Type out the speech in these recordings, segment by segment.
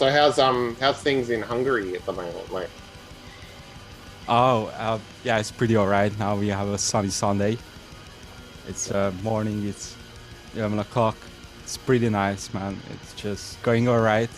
So how's things in Hungary at the moment? Like, Oh, yeah, it's pretty all right. Now we have a sunny Sunday. It's morning, it's 11 o'clock. It's pretty nice, man. It's just going all right.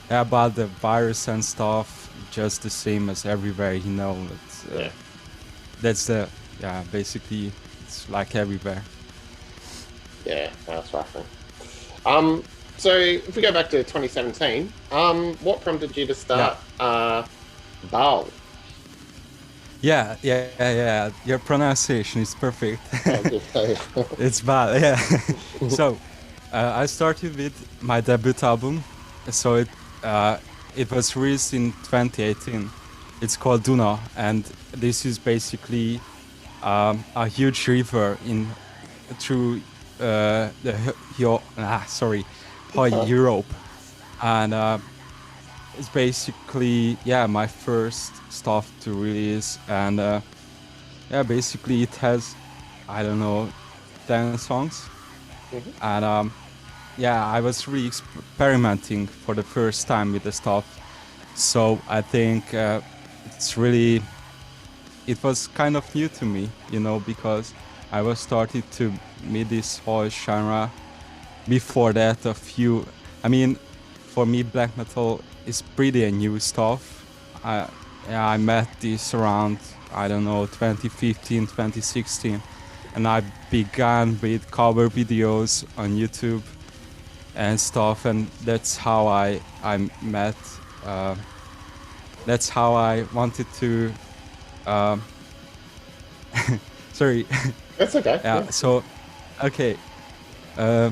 Yeah, about the virus and stuff, just the same as everywhere, It's, yeah, that's the, yeah, basically, it's like everywhere. yeah, that's right. Um, so if we go back to 2017, what prompted you to Yeah, start Bal? yeah. Your pronunciation is perfect. Oh, good. It's bad, yeah. So, I started with my debut album. So uh, it was released in 2018. It's called Duna, and this is basically a huge river in through whole Europe, and it's basically my first stuff to release, and basically it has, I don't know, 10 songs, Mhm. and I was really experimenting for the first time with the stuff. So I think it's really, it was kind of new to me, because I was started to meet this whole genre before that. I mean, for me, black metal is pretty a new stuff. I, I met this around, I don't know, 2015, 2016, and I began with cover videos on YouTube and stuff, and I met. Uh, that's how I wanted to. Um, sorry. That's okay. Yeah. Yeah. So, okay. Uh,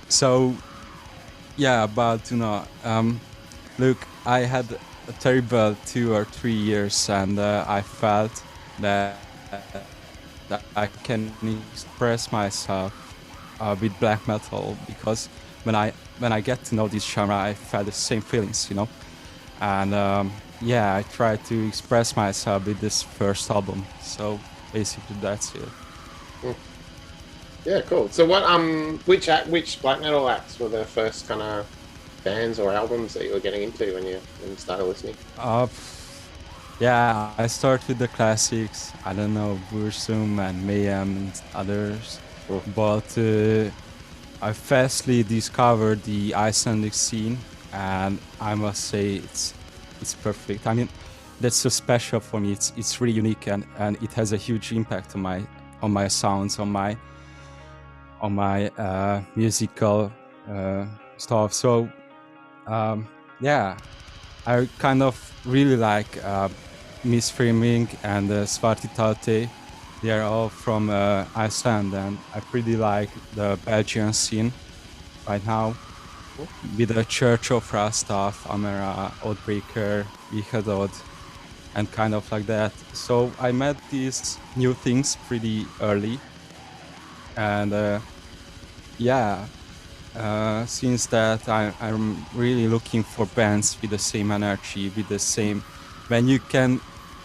so yeah, but look, I had a terrible 2 or 3 years, and I felt that that I can express myself with black metal, because when I get to know this genre, I felt the same feelings. And I tried to express myself with this first album. So basically, that's it. Mm. Yeah, cool. So which black metal acts were the first kind of bands or albums that you were getting into when you started listening? Uh, yeah, I start with the classics. I don't know, Bursum and Mayhem and others, Mm. but I fastly discovered the Icelandic scene, and I must say it's perfect. I mean, that's so special for me. It's really unique, and it has a huge impact on my sounds, on my musical stuff. So um, yeah, I kind of really like Miss Framing and Svartitate. They are all from Iceland, and I pretty like the Belgian scene right now with the Church of Rastaf, Amera, Oathbreaker, Vihadod, and kind of like that. So I met these new things pretty early, and yeah, since that I'm really looking for bands with the same energy, with the same, when you can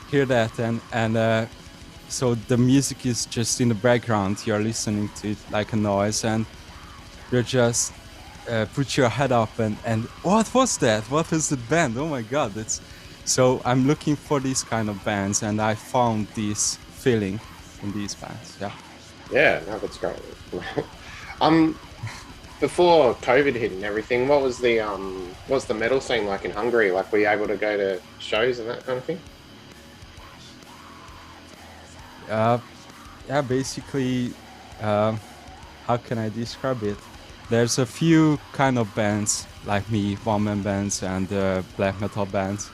hear that, and so the music is just in the background, you're listening to it like a noise, and you're just put your head up, and what was that? What was the band? Oh my god, that's so I'm looking for these kind of bands, and I found this feeling in these bands. Yeah. Yeah, no, that's great. um, Before COVID hit and everything, what's the metal scene like in Hungary? Like, were you able to go to shows and that kind of thing? uh, yeah, basically, um, how can I describe it? There's a few kind of bands like me, one-man bands and black metal bands.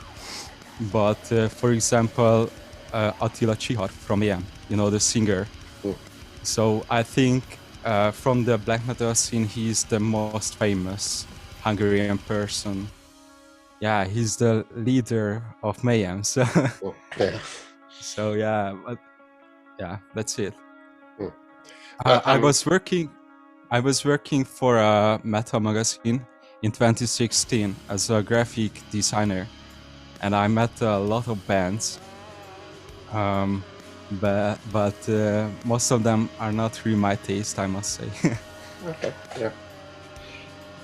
But for example, Attila Csihar from EM, the singer. Mm. So I think from the black metal scene, he's the most famous Hungarian person. Yeah, he's the leader of Mayhem. So, Mm. Yeah. so yeah, that's it. Mm. Uh, But I was working I was working for a metal magazine in 2016 as a graphic designer, and I met a lot of bands. Um, but most of them are not really my taste, I must say. okay, yeah.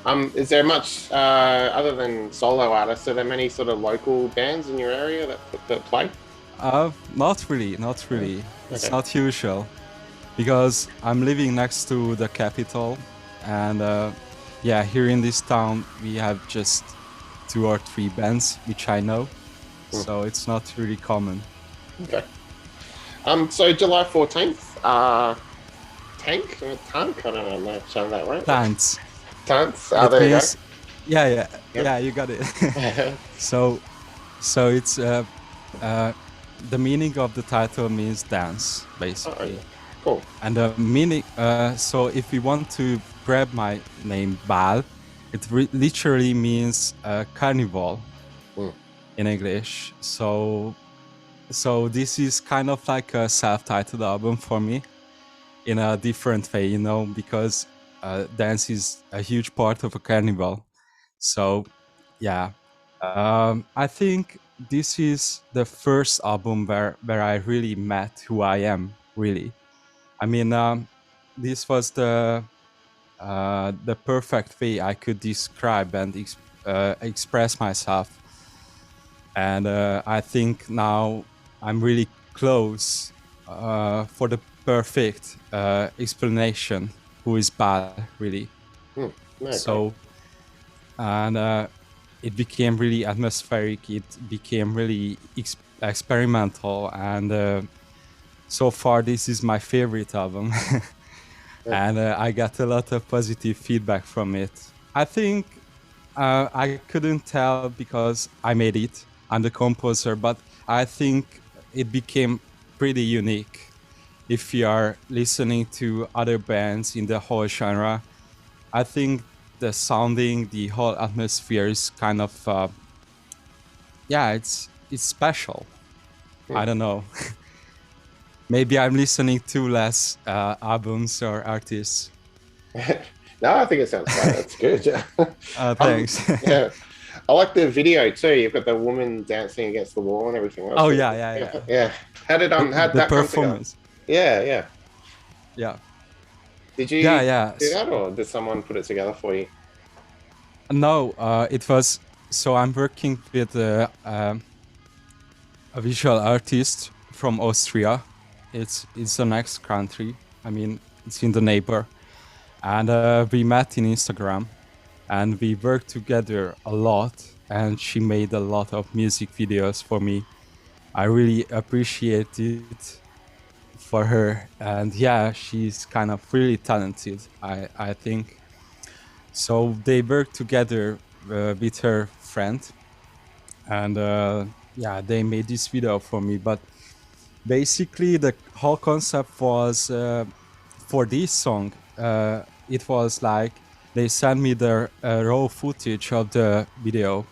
Is there much other than solo artists? Are there many sort of local bands in your area that play? Not really, not Oh, really. It's okay. not usual because I'm living next to the capital, and yeah, here in this town we have just 2 or 3 bands which I know, Hmm, so it's not really common. okay. So July 14th, Tank or Tank? I don't know, I'm not saying that right, but Thanks. Tanks. It There you go. means, yeah, yeah, Yep. yeah, you got it. So, so it's uh, the meaning of the title means dance, Oh, basically. yeah. Cool. And the meaning, so if we want to grab my name Bal, it literally means carnival Hmm. in English. So this is kind of like a self-titled album for me in a different way, because dance is a huge part of a carnival. So yeah, I think this is the first album where I really met who I am, really. I mean, this was the perfect way I could describe and express myself. And I think now I'm really close for the perfect explanation who is Bal, really. Hmm. No, great. So, and it became really atmospheric. It became really experimental, and so far this is my favorite album. Yeah. And I got a lot of positive feedback from it. I think I couldn't tell because I made it. I'm the composer, but I think it became pretty unique. If you are listening to other bands in the whole genre, I think the sounding, the whole atmosphere is kind of, yeah, it's special. Hmm. I don't know. Maybe I'm listening to less albums or artists. No, I think it sounds great. That's good. Yeah. Thanks. Yeah. I like the video too. You've got the woman dancing against the wall and everything. That was Oh pretty yeah, cool. yeah, Yeah. yeah. Yeah. How did The that come together? performance. Yeah, yeah. Yeah, Did yeah, you yeah. do that or did someone put it together for you? No, it was. So I'm working with a visual artist from Austria. It's the next country. I mean, it's in the neighbor, and we met in Instagram, and we worked together a lot. And she made a lot of music videos for me. I really appreciate it for her, and yeah, she's kind of really talented. I think so. They worked together with her friend, and yeah, they made this video for me. But basically the whole concept was for this song, it was like they sent me the raw footage of the video,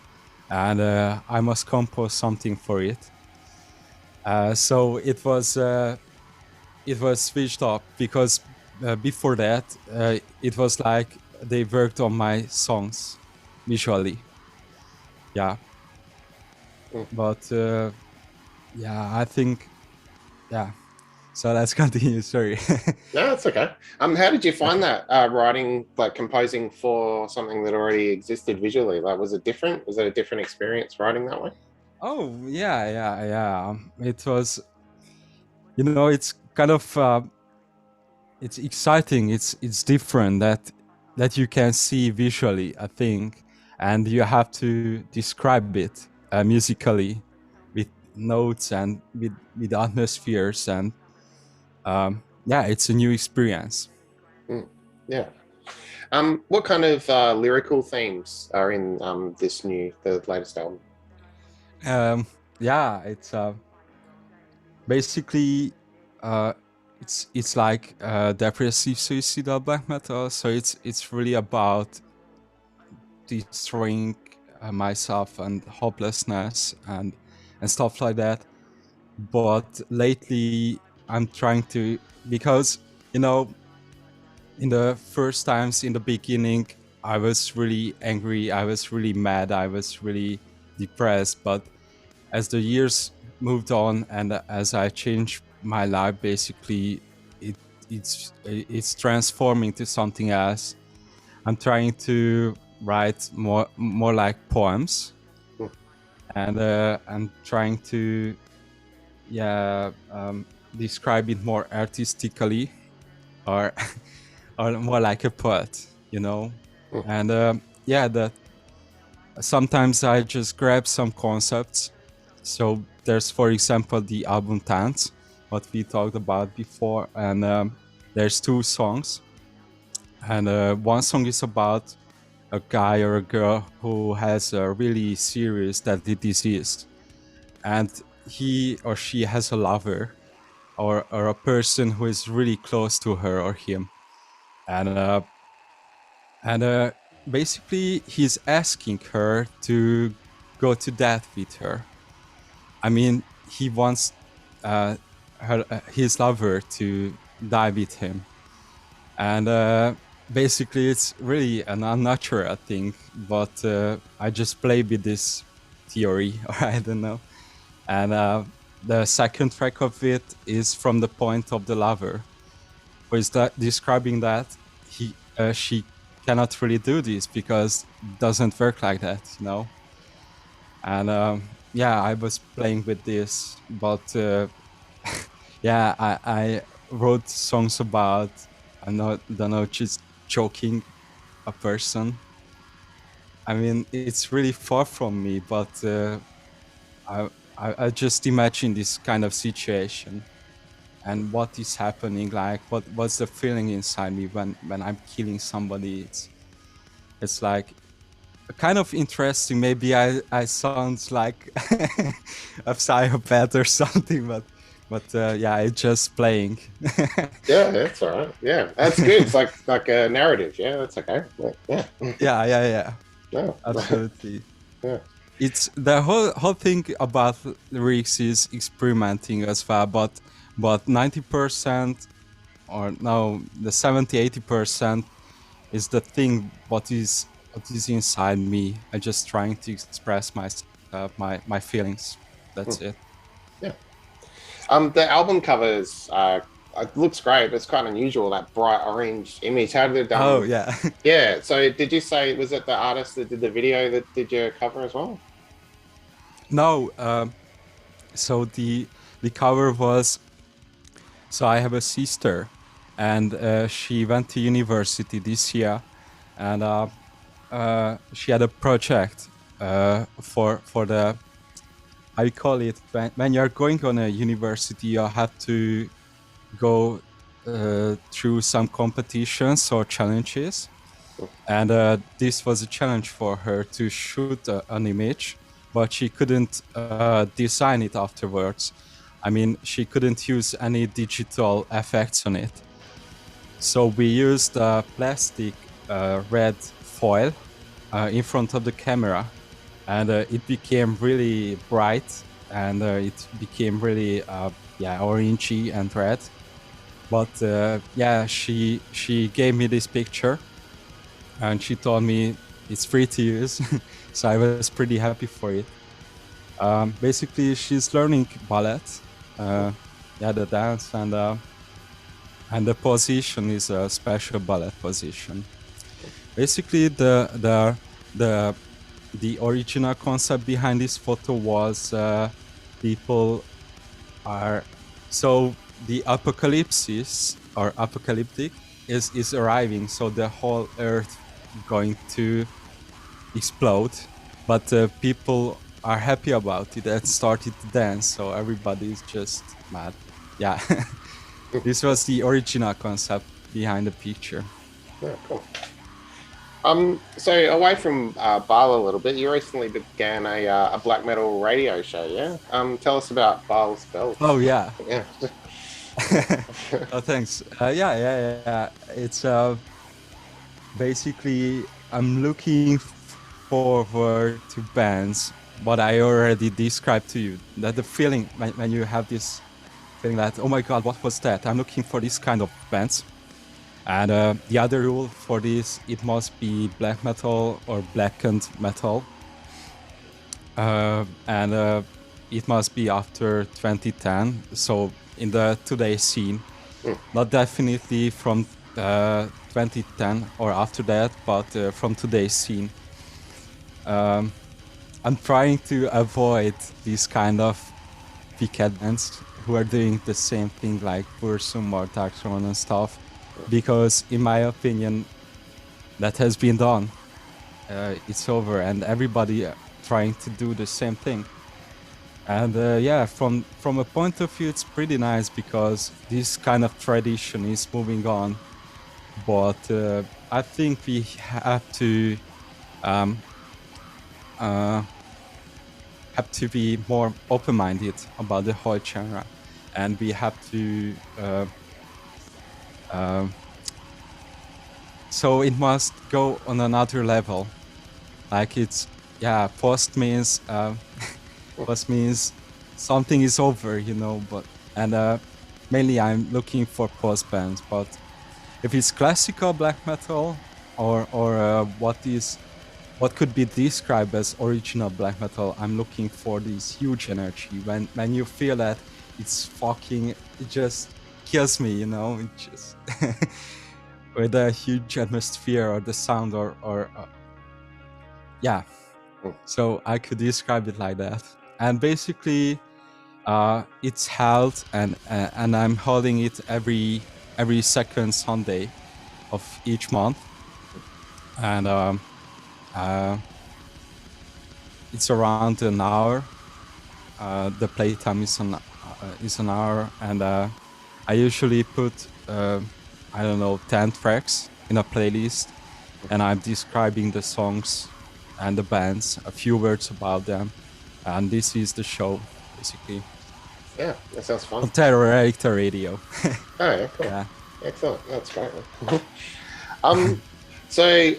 and I must compose something for it. So it was switched up because before that it was like they worked on my songs visually, yeah. Hmm. But yeah, I think, yeah. So let's continue. Sorry. No, that's okay. How did you find Okay. that writing, like composing for something that already existed visually? Like, was it different? Was it a different experience writing that way? Oh yeah, yeah, yeah. It was, it's kind of, it's exciting. It's different that you can see visually, I think, and you have to describe it musically with notes and with atmospheres, and yeah, it's a new experience. Hmm. Yeah. What kind of lyrical themes are in the latest album? Um, yeah, it's basically uh, it's like depressive suicidal black metal. So it's really about destroying myself and hopelessness and stuff like that. But lately, I'm trying to, because you know in the first times in the beginning, I was really angry, I was really mad, I was really depressed. But as the years moved on and as I changed my life, basically it's transforming to something else. I'm trying to write more like poems, Mm. and trying to describe it more artistically, or or more like a poet, you know. Mm. And that sometimes I just grab some concepts. So there's, for example, the album Tanz, what we talked about before, and there's 2 songs, and one song is about a guy or a girl who has a really serious deadly disease, and he or she has a lover, or a person who is really close to her or him, and basically he's asking her to go to death with her. I mean, he wants his lover to die with him, and basically it's really an unnatural thing. But I just play with this theory, or I don't know. And the second track of it is from the point of the lover, who is describing that she cannot really do this because it doesn't work like that, you know. And I was playing with this, but I wrote songs about, don't know, just joking a person. I mean, it's really far from me, but I, I just imagine this kind of situation and what is happening. Like, what's the feeling inside me when I'm killing somebody? It's like kind of interesting. Maybe I sound like a psychopath or something, but it's just playing. Yeah, that's all right. Yeah, that's good. It's like a narrative. Yeah, that's okay. Yeah. Yeah, No. absolutely. Yeah. It's the whole thing about lyrics is experimenting as well, but 90%, or no, the 70-80% is the thing what is inside me. I just trying to express my feelings. That's it. Yeah. The album covers it looks great, but it's quite unusual, that bright orange image. How did Oh yeah. yeah, so did you say, was it the artist that did the video that did your cover as well? No, so the cover was, so I have a sister, and she went to university this year, and she had a project for the, I call it, when you're going on a university, you have to go through some competitions or challenges, and this was a challenge for her to shoot an image, but she couldn't design it afterwards. I mean, she couldn't use any digital effects on it. So we used a plastic red foil in front of the camera, and it became really bright, and it became really orangey and red. But she gave me this picture, and she told me it's free to use, so I was pretty happy for it. Basically, she's learning ballet, the dance, and the position is a special ballet position. Basically, the original concept behind this photo was people are, so the apocalypse or apocalyptic is arriving, so the whole earth going to explode, but people are happy about it and started to dance, so everybody is just mad. Yeah. This was the original concept behind the picture. Yeah, cool. So away from Bal a little bit, you recently began a black metal radio show, yeah? Tell us about Bal's Bells. Oh yeah. Yeah. Oh, thanks. Yeah. It's basically, I'm looking forward to bands, what I already described to you. That the feeling when you have this feeling that, oh my god, what was that? I'm looking for this kind of bands. And the other rule for this, it must be black metal or blackened metal. And it must be after 2010, so in the today's scene. Not definitely from 2010 or after that, but from today's scene. Um, I'm trying to avoid these kind of picket bands who are doing the same thing like Bursum or Darkthrone and stuff, because in my opinion, that has been done. It's over, and everybody trying to do the same thing. And yeah, from a point of view, it's pretty nice because this kind of tradition is moving on. But I think we um, uh, have to be more open-minded about the whole genre, and we have to. So it must go on another level. Like it's yeah, post means something is over, you know. But and mainly I'm looking for post bands. But if it's classical black metal or what could be described as original black metal, I'm looking for this huge energy. When you feel that, it just kills me, you know. It just with a huge atmosphere or the sound or yeah. So I could describe it like that. And basically, it's held and I'm holding it every second Sunday of each month, and it's around an hour. The playtime is an hour, and I usually put I don't know 10 tracks in a playlist, and I'm describing the songs and the bands, a few words about them, and this is the show basically. Yeah, that sounds fun. On Terror Radio. Oh, yeah, cool. Yeah. Excellent. That's great, man. So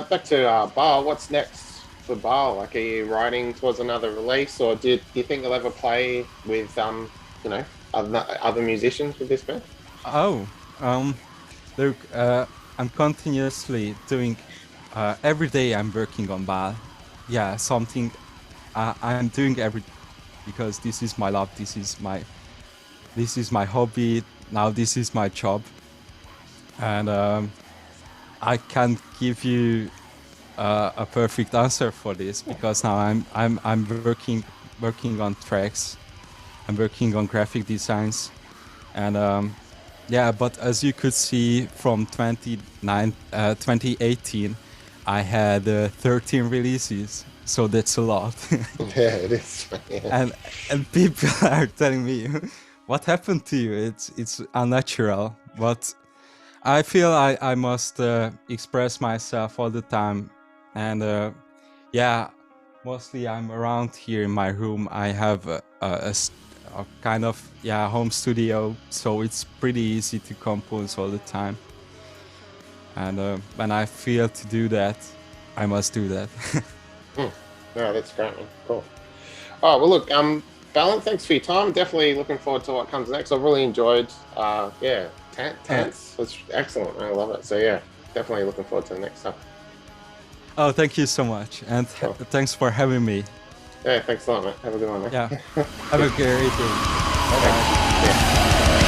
back to Bar. What's next for Bar? Like, are you writing towards another release, or do you think you'll ever play with you know, other musicians with this band? Oh, look, I'm continuously doing. Every day I'm working on Bar. Yeah, something I'm doing because this is my love. This is my hobby. Now this is my job, and I can't give you a perfect answer for this because now I'm working on tracks. I'm working on graphic designs, and yeah. But as you could see from 2018, I had 13 releases, so that's a lot. Yeah, it is. Yeah. And people are telling me, "What happened to you? It's unnatural." But I feel I must express myself all the time, and yeah, mostly I'm around here in my room. I have a kind of home studio, so it's pretty easy to compose all the time. And when I feel to do that, I must do that. No, that's great, man. Cool. Oh, well, look, Balin, thanks for your time. Definitely looking forward to what comes next. I've really enjoyed, yeah, Tants. It's excellent. I love it. So, yeah, definitely looking forward to the next stuff. Oh, thank you so much. And thanks for having me. Yeah, thanks a lot, mate. Have a good one, mate. Yeah. Have a great day. Bye-bye. Yeah.